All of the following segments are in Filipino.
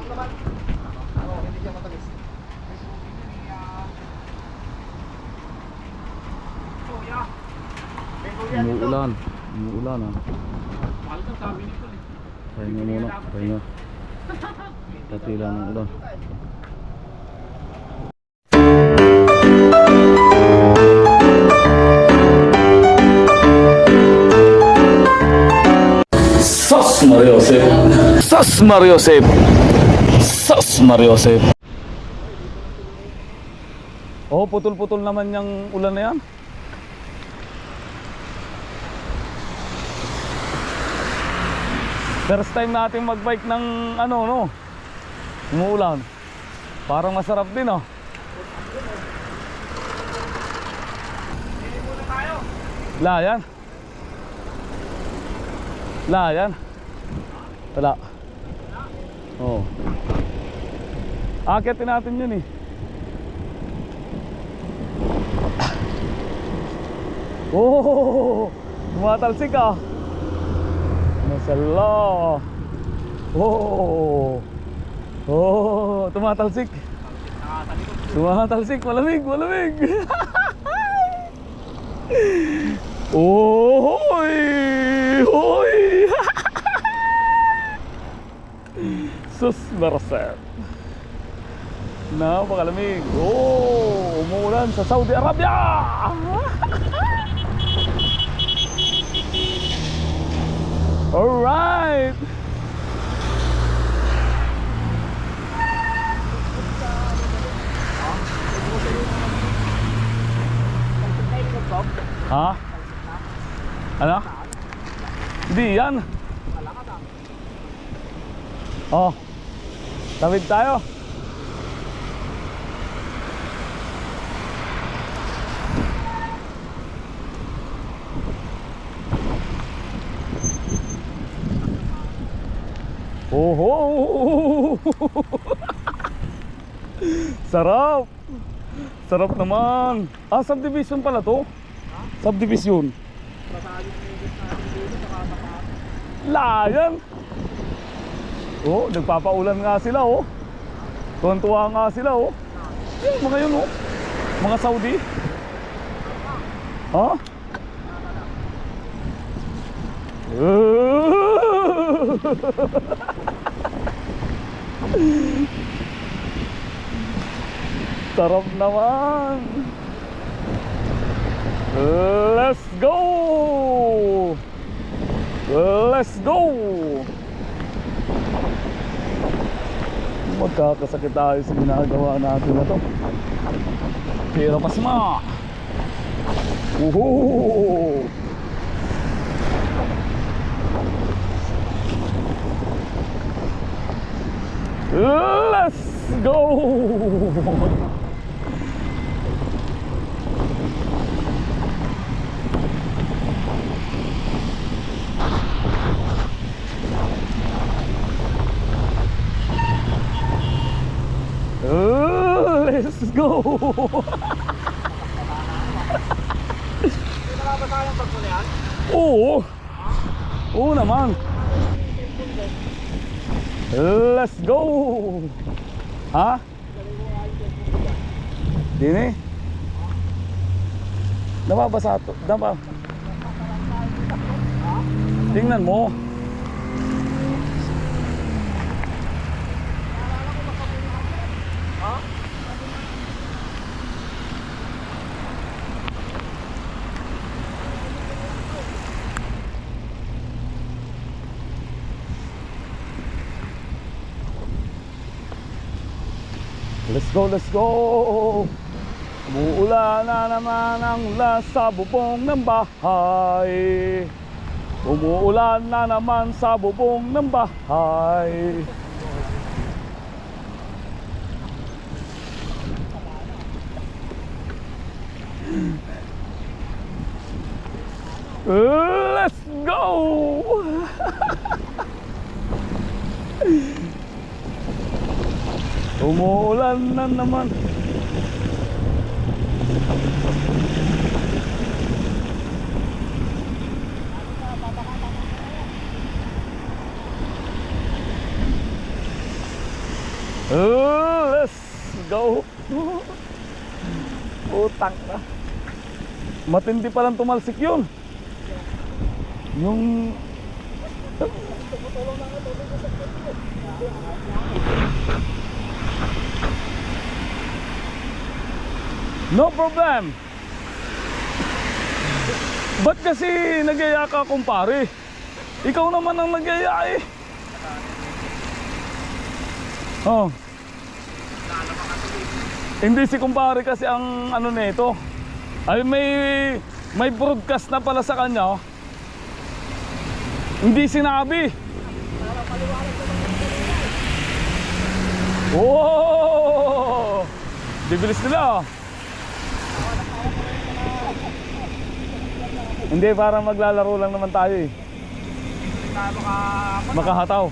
naman. Oo, hindi siya matamis. Umuulan. Umuulan ah. Mahal daw sabi nito eh. Pahinga muna. Pahinga. Tatila ng ulan. Sos Mariosep. Sos Mariosep. Sos Mariosep. Oh, putol-putol naman yung ulan na yan. First time natin magbike ng ano no. Umuulan. Parang masarap din oh. Layan. Layan. Wala. Oh. Akitin natin yun eh. Oh, tumatalsik ah. Mashallah. Oh. Oh, tumatalsik. Tumatalsik, malamig, malamig. Oh, hoy. Hoy. Sus Mariosep. Napakalamig. Oh, umuulan sa Saudi Arabia. Alright. Ha? Ano? Hindi yan. Oh. Tawid tayo. Oh, sarap. Sarap naman. Ah, subdivision pala to. Subdivision. Layan. Oh, nagpapaulan nga sila oh. Tuwan-tuwa nga sila oh. Yan, mga yun oh. Mga Saudi. Ha? Sarap naman. Let's go. Let's go. Magkakasakit tayo sa ginagawa natin na to. Pero pasma. Woohoo. Let's go. Let's go. Nakabasa yung bagpo na yan? Oo. Oo naman. Let's go. Ha? Dini? Nababasa to. Tingnan mo. Let's go, let's go. Umuulan na naman ang sa bubong ng bahay. Umuulan na naman sa bubong ng bahay. Let's go. Umuulan na naman. Let's go. Utang na. Matindi palang tumalsik yun. Yung no problem. Ba't kasi nagyaya ka, kumpare? Ikaw naman ang nagyaya eh. Oh. Hindi si kumpare kasi ang ano nito. Ay may broadcast na pala sa kanya. Hindi sinabi. Oh! Bibilis nila. Hindi, parang maglalaro lang naman tayo eh. Makahataw.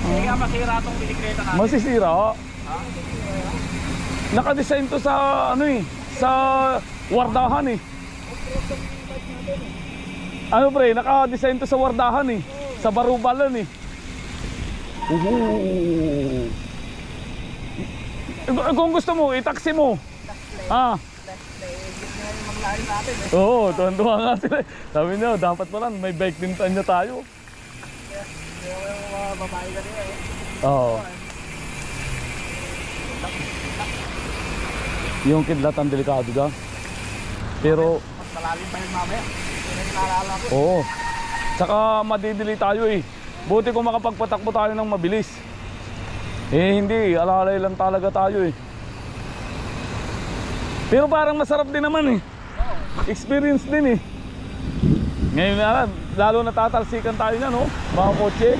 Hindi nga masira itong bisikleta natin. Masisira. Nakadesign to sa ano eh, sa wardahan eh. Ano pre, naka-design to sa wardahan eh. Sa barubalan eh. Kung gusto mo, i-taxi mo. Ah. Oo, tuwan-tuwa nga sila. Sabi niya, dapat pala may bike din niya tayo. Babae ka rin eh. Oo. Yung kidlat ang delikado ka. Pero Mas malalim pa yun mamaya. Yun ang naalala ko. oo. Tsaka madidili tayo eh. Buti kung makapagpatakbo tayo ng mabilis. Eh hindi, alalay lang talaga tayo eh. Pero parang masarap din naman eh. Experience din eh. Ngayon na, lalo natatalsikan tayo na no, mga kotse.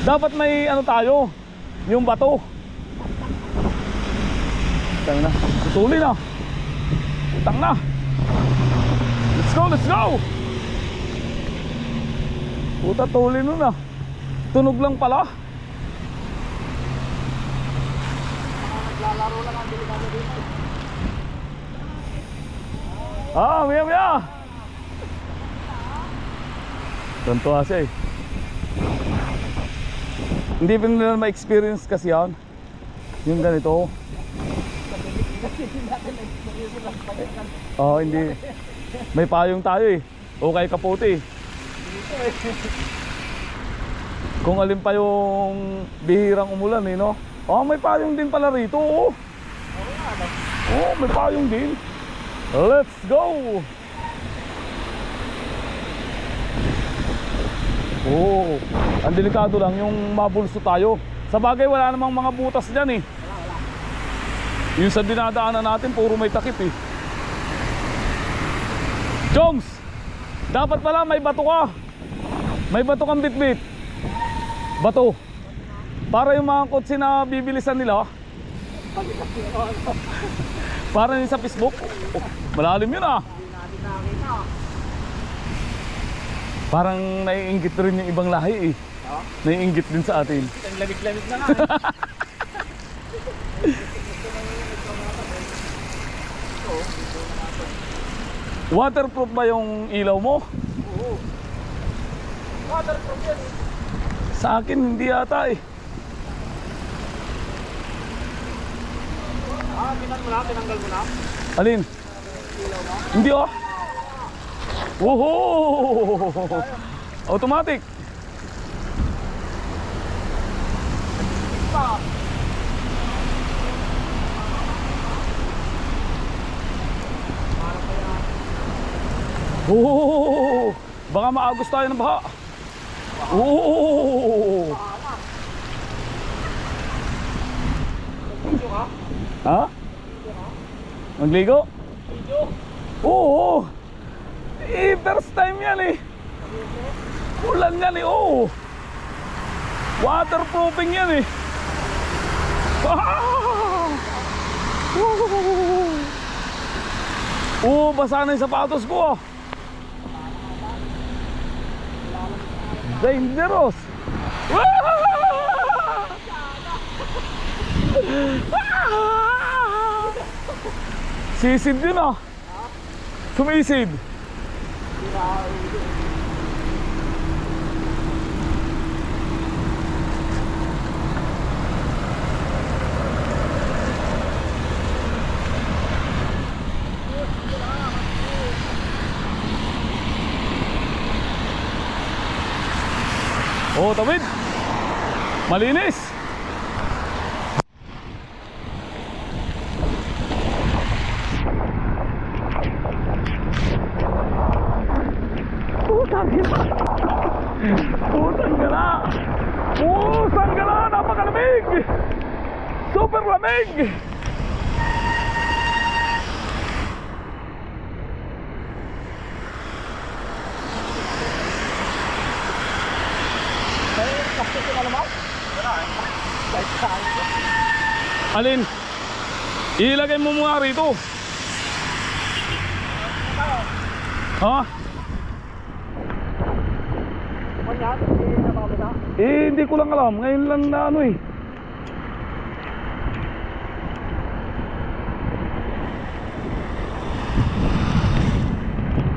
Dapat may ano tayo, yung bato. Tang na, tutuli na. Tang na. Let's go, let's go. Puta, tuli nun ah. Tunog lang pala. Naglalaro lang ang delikado dito. Ah, maya maya. Tuntua siya eh. Hindi pa nila ma-experience kasi yan. Yung ganito. Oo, hindi. May payong tayo eh. O kay kapote eh. Kung alin pa yung bihirang umulan eh, no? Oh, may payong din pala rito. Oh, oh may payong din. Let's go! Oh, ang delikado lang yung mabulso tayo. Sa bagay wala namang mga butas dyan eh. Yung sa dinadaanan natin puro may takip eh. Joms! Dapat pala may bato ka. May bato kang bitbit. Bato. Para yung mga kotse na bibilisan nila. Para yun sa Facebook. Oh, malalim yun ah. Parang naiinggit rin yung ibang lahi eh. Naiinggit din sa atin. Ang lamig-lamig na nga eh. Waterproof ba yung ilaw mo? Oo. Waterproof yan eh. Sa akin hindi yata eh. Ah, tinanggal mo na? Alin? Hindi oh. Woohoo! Automatic. Oh, baka maagos tayo ng baha. Oh. Ha? Magligo? Oo. Eh, first time yan eh. Ulan yan eh, oo. Waterproofing yan eh. Oo, basa na yung sapatos ko. Dangerous. Sisid yun ah. Sumisid. Oh, tawid. Malinis. Putang ina. Putang gala. Putang gala. Napakalamig. Super lamig. Alin? Ilagay mo muna rito. Ha? Hindi ko lang alam. Ngayon lang na ano eh.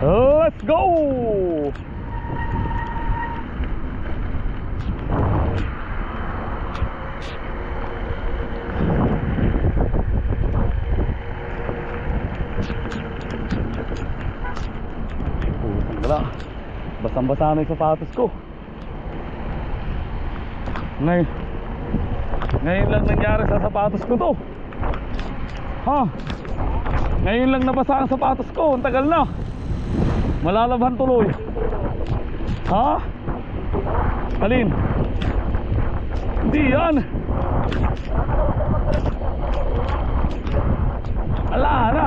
Let's go! Wala. Basang-basa na yung sapatos ko. Ngayon lang nangyari sa sapatos ko to. Ha? Ngayon lang nabasa ang sapatos ko. Ang tagal na. Malalabhan tuloy. Ha? Alin? Hindi yan. Ala na.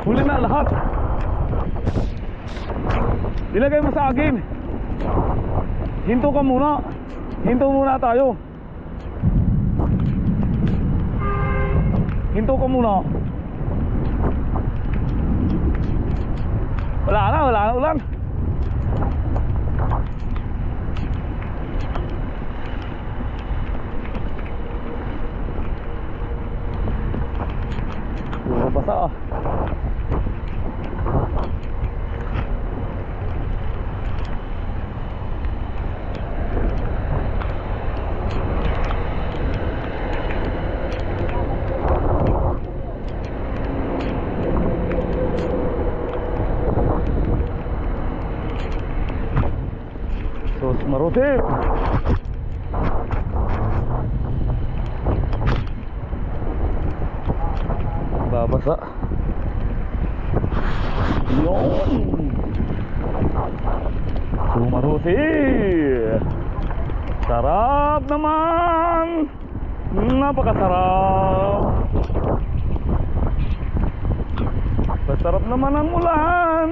Huli na lahat. Ilagay mo sa akin. Hinto ka muna. Hinto muna tayo. Hinto ka muna. Wala na ulan. Puro basa ah. Marutip. Babasa. Yun. Sumarutip. Sarap naman. Napakasarap. Masarap naman ang ulan.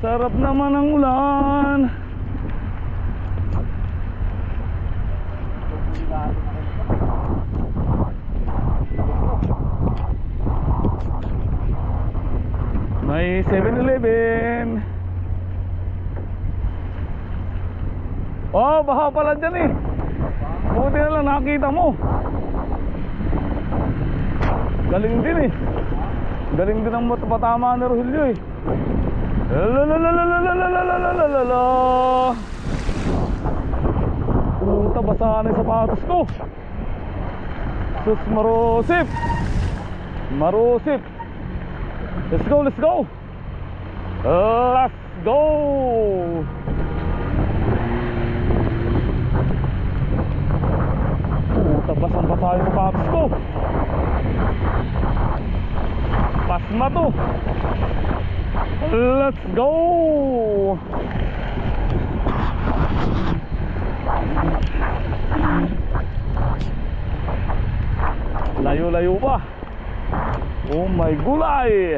Sarap naman ang ulan. May 7-Eleven. Oh, baha pala dyan eh. Buti na lang nakita mo. Galing din eh. Galing din ang patama ni Rogelio eh. Lalalalalalalalalalalalala. Puta, basahan yung sapatos ko. Sus, marusip. Marusip. Let's go, let's go. Let's go. Puta, basang-basa yung sapatos ko. Pasma to. Let's go! Layo-layo pa. Oh my gulay!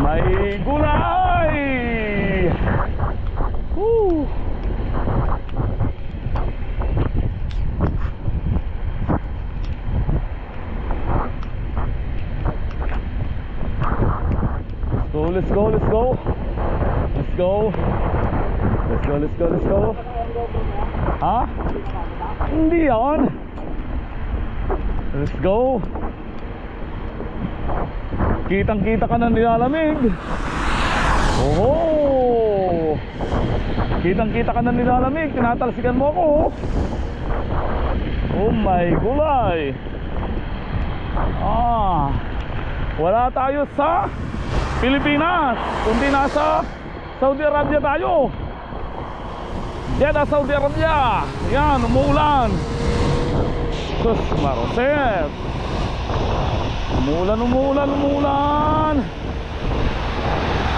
May gulay! Woo! Let's go, let's go. Let's go. Let's go, let's go, let's go. Ha? Hindi yan. Let's go. Kitang-kita ka ng nilalamig. Oh. Kitang-kita ka ng nilalamig. Tinatalsikan mo ako. Oh my gulay. Ah. Wala tayo sa Pilipinas, kundi nasa Saudi Arabia tayo. Jeddah, Saudi Arabia. Yan, umuulan. Sus, Maroset. Umuulan, umuulan, umuulan.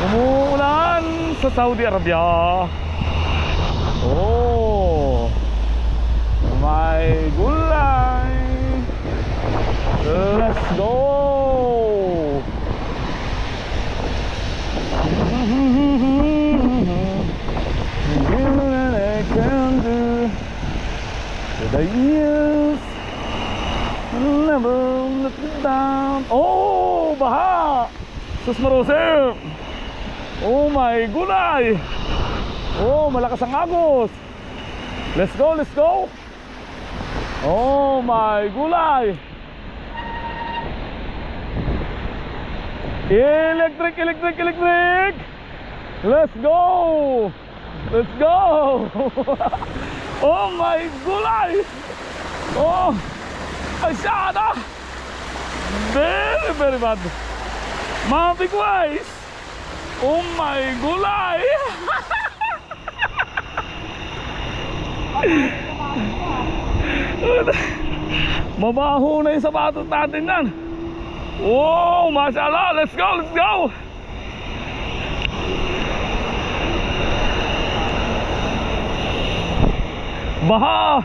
Umuulan sa Saudi Arabia. Oh, my gulay. Let's go. I can do the years never let me down. Oh, baha. Sus Marosep. Oh my gulay. Oh, malakas ang agos. Let's go, let's go. Oh my gulay. Electric, electric, electric. Let's go. Let's go. Oh my gulay. Oh, masyada. Very, very bad. Mga big wise. Oh my gulay. Mabaho na yung sapatos natin yan. Oh, mashallah. Let's go, let's go. Baha.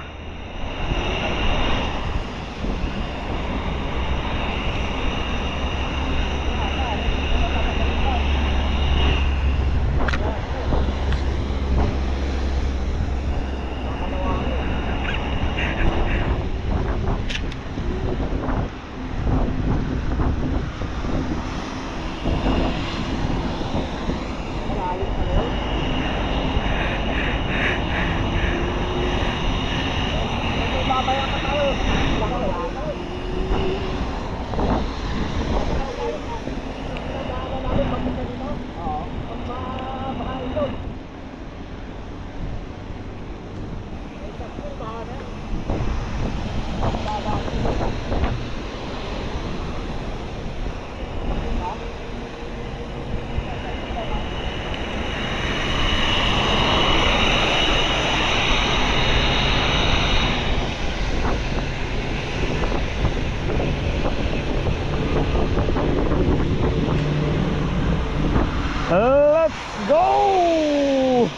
Let's go!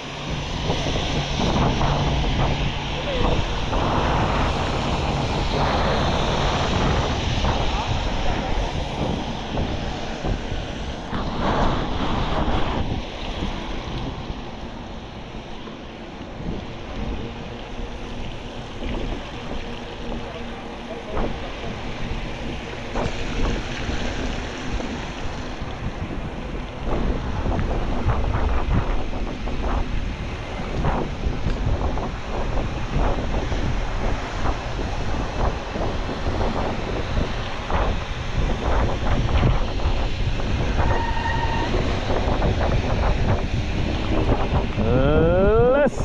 Let's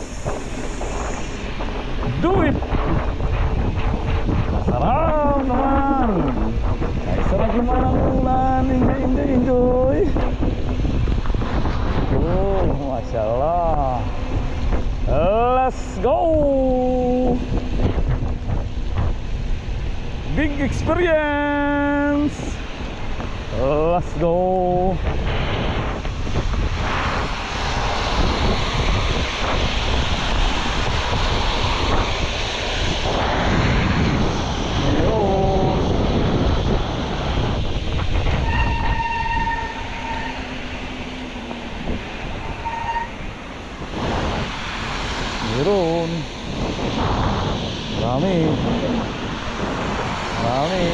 do it! Sarap naman! Ay, sarap naman ang ulan. Enjoy, enjoy, enjoy! Oh, mashallah! Let's go! Big experience! Let's go! Meron. Marami. Marami.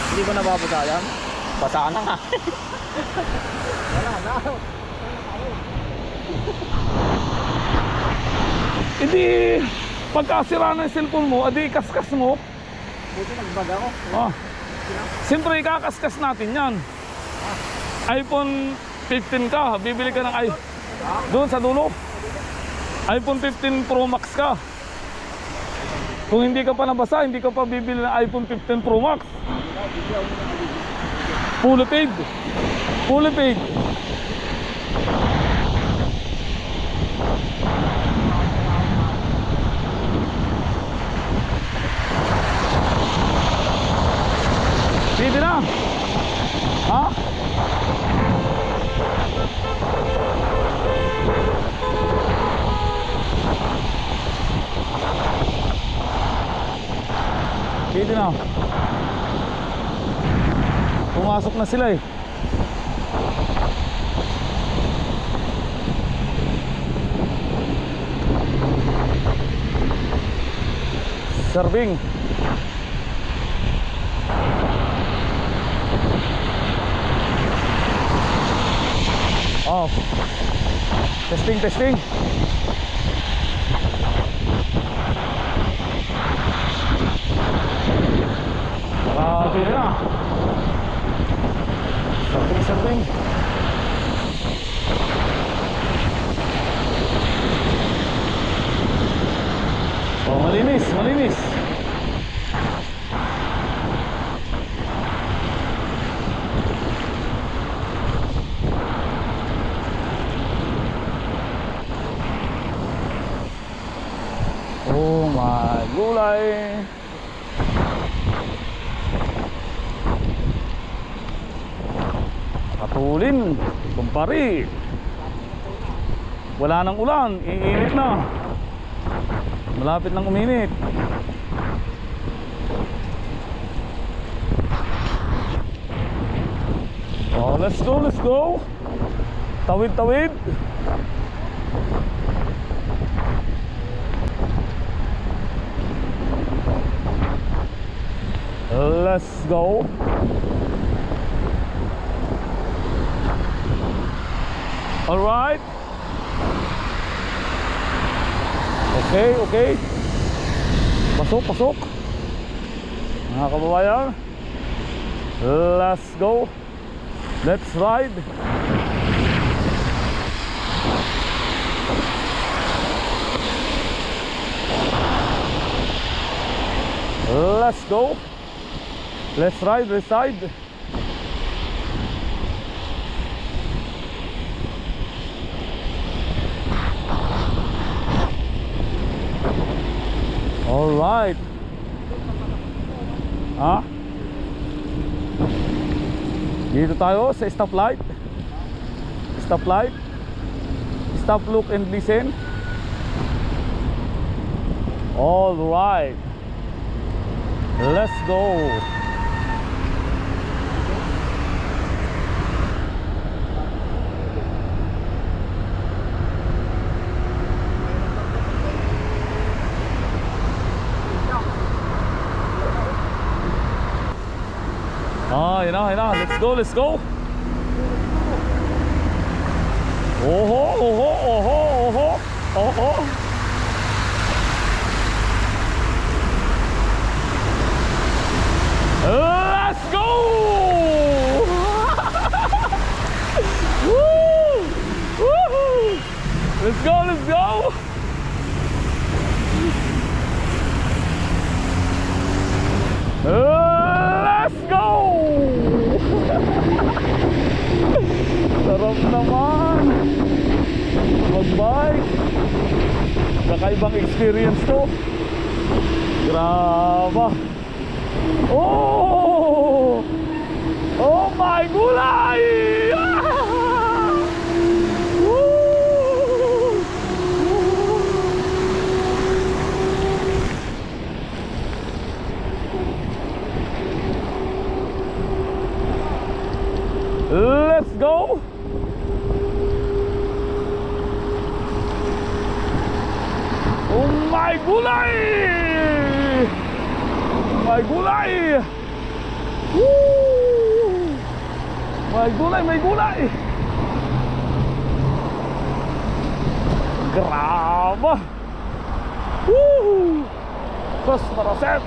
Hindi ko nababasa yan. Basa na nga. Wala na. Hindi, pagkasira ng cellphone mo, adi kaskas mo. Buti nagbag ako. Ah, Siyempre, ikakaskas natin yan. iPhone 15 ka, bibili ka ng doon sa dulo. iPhone 15 Pro Max ka. Kung hindi ka pa nabasa, hindi ka pa bibili ng iPhone 15 Pro Max. Fully paid. Fully paid. Pwede na. Ha? Pwede na. Pumasok na sila eh. Serving. Oh. Testing, testing. Grabe na. Serving, serving. Oh, malinis, malinis. Oh my gulay. Katulin, kumpari. Wala nang ulan, iinit na. Malapit nang uminit. Oh, let's go, let's go. Tawid, tawid. Let's go. All right. Okay, okay. Pasok, pasok. Mga kababayan, let's go. Let's ride. Let's go. Let's ride, let's ride. All right. Ah. Dito tayo sa stoplight. Stoplight. Stop, look and listen. All right. Let's go. Ah, yun na. Let's go, let's go. Oho, oho, oho, oho, oho. Let's go. Woo! Woohoo! Let's go, let's go. Let's go! Sarap naman mag-bike. Kakaibang experience to. Grabe. Oh! Oh my gulay! Ah! Woo! Let's go. Oh my gulay! My gulay! Woo! My gulay, may gulay! Grabe! Woo! Tos, maraset!